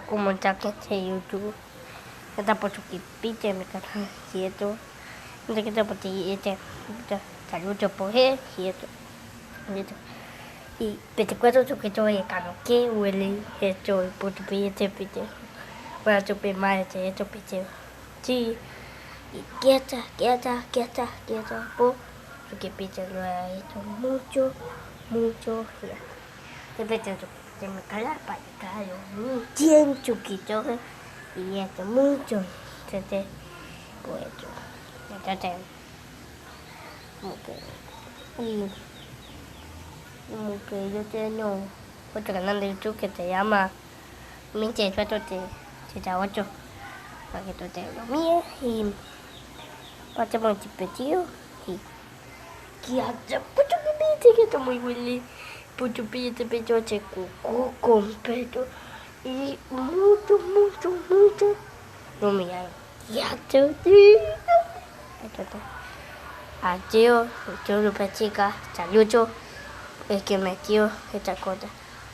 Como ya que este YouTube está por su pipite mi canal quieto no que te por ti saludo por él quieto y 24 su que yo he cano que huele esto por tu pite para tu más esto pite sí y quieta por su que pite lo ha hecho mucho ya depende de mi cara para claro muy bien chiquito y esto mucho entonces pues entonces como que yo tengo otro canal de YouTube que se llama Minche Suelto de 8 para que tú te lo mires y pasemos un chipetío y que hace mucho que está muy bueno mucho pide pecho cuco completo y mucho no me llamo ya te digo adiós yo lo chica saludo el que metió esta cosa